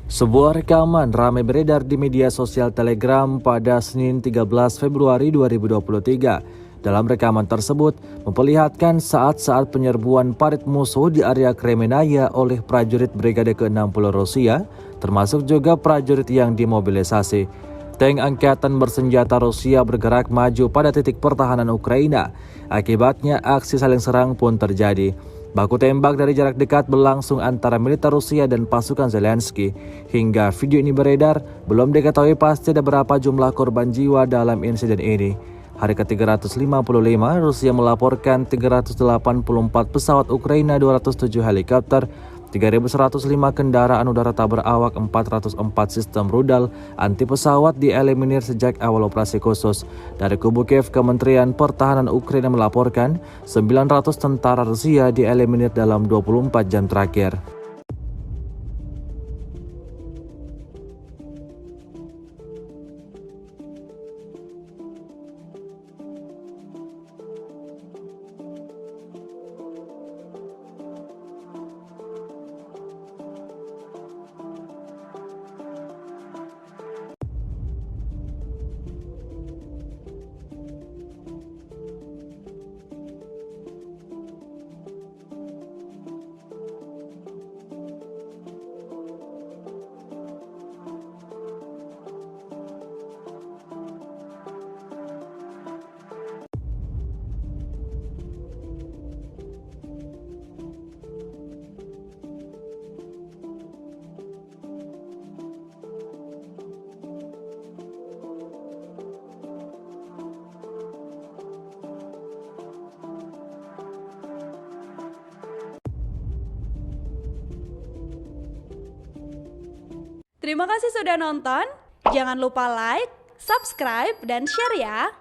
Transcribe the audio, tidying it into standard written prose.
Sebuah rekaman ramai beredar di media sosial Telegram pada Senin 13 Februari 2023. Dalam rekaman tersebut memperlihatkan saat-saat penyerbuan parit musuh di area Kremenaya oleh prajurit Brigade ke-60 Rusia, termasuk juga prajurit yang dimobilisasi. Tank angkatan bersenjata Rusia bergerak maju pada titik pertahanan Ukraina. Akibatnya aksi saling serang pun terjadi. Baku tembak dari jarak dekat berlangsung antara militer Rusia dan pasukan Zelensky. Hingga video ini beredar, belum diketahui pasti ada berapa jumlah korban jiwa dalam insiden ini. Hari ke-355, Rusia melaporkan 384 pesawat Ukraina, 207 helikopter, 3.105 kendaraan udara tak berawak, 404 sistem rudal anti pesawat dieliminir sejak awal operasi khusus. Dari kubu Kiev, Kementerian Pertahanan Ukraina melaporkan 900 tentara Rusia dieliminir dalam 24 jam terakhir. Terima kasih sudah nonton. Jangan lupa like, subscribe, dan share ya.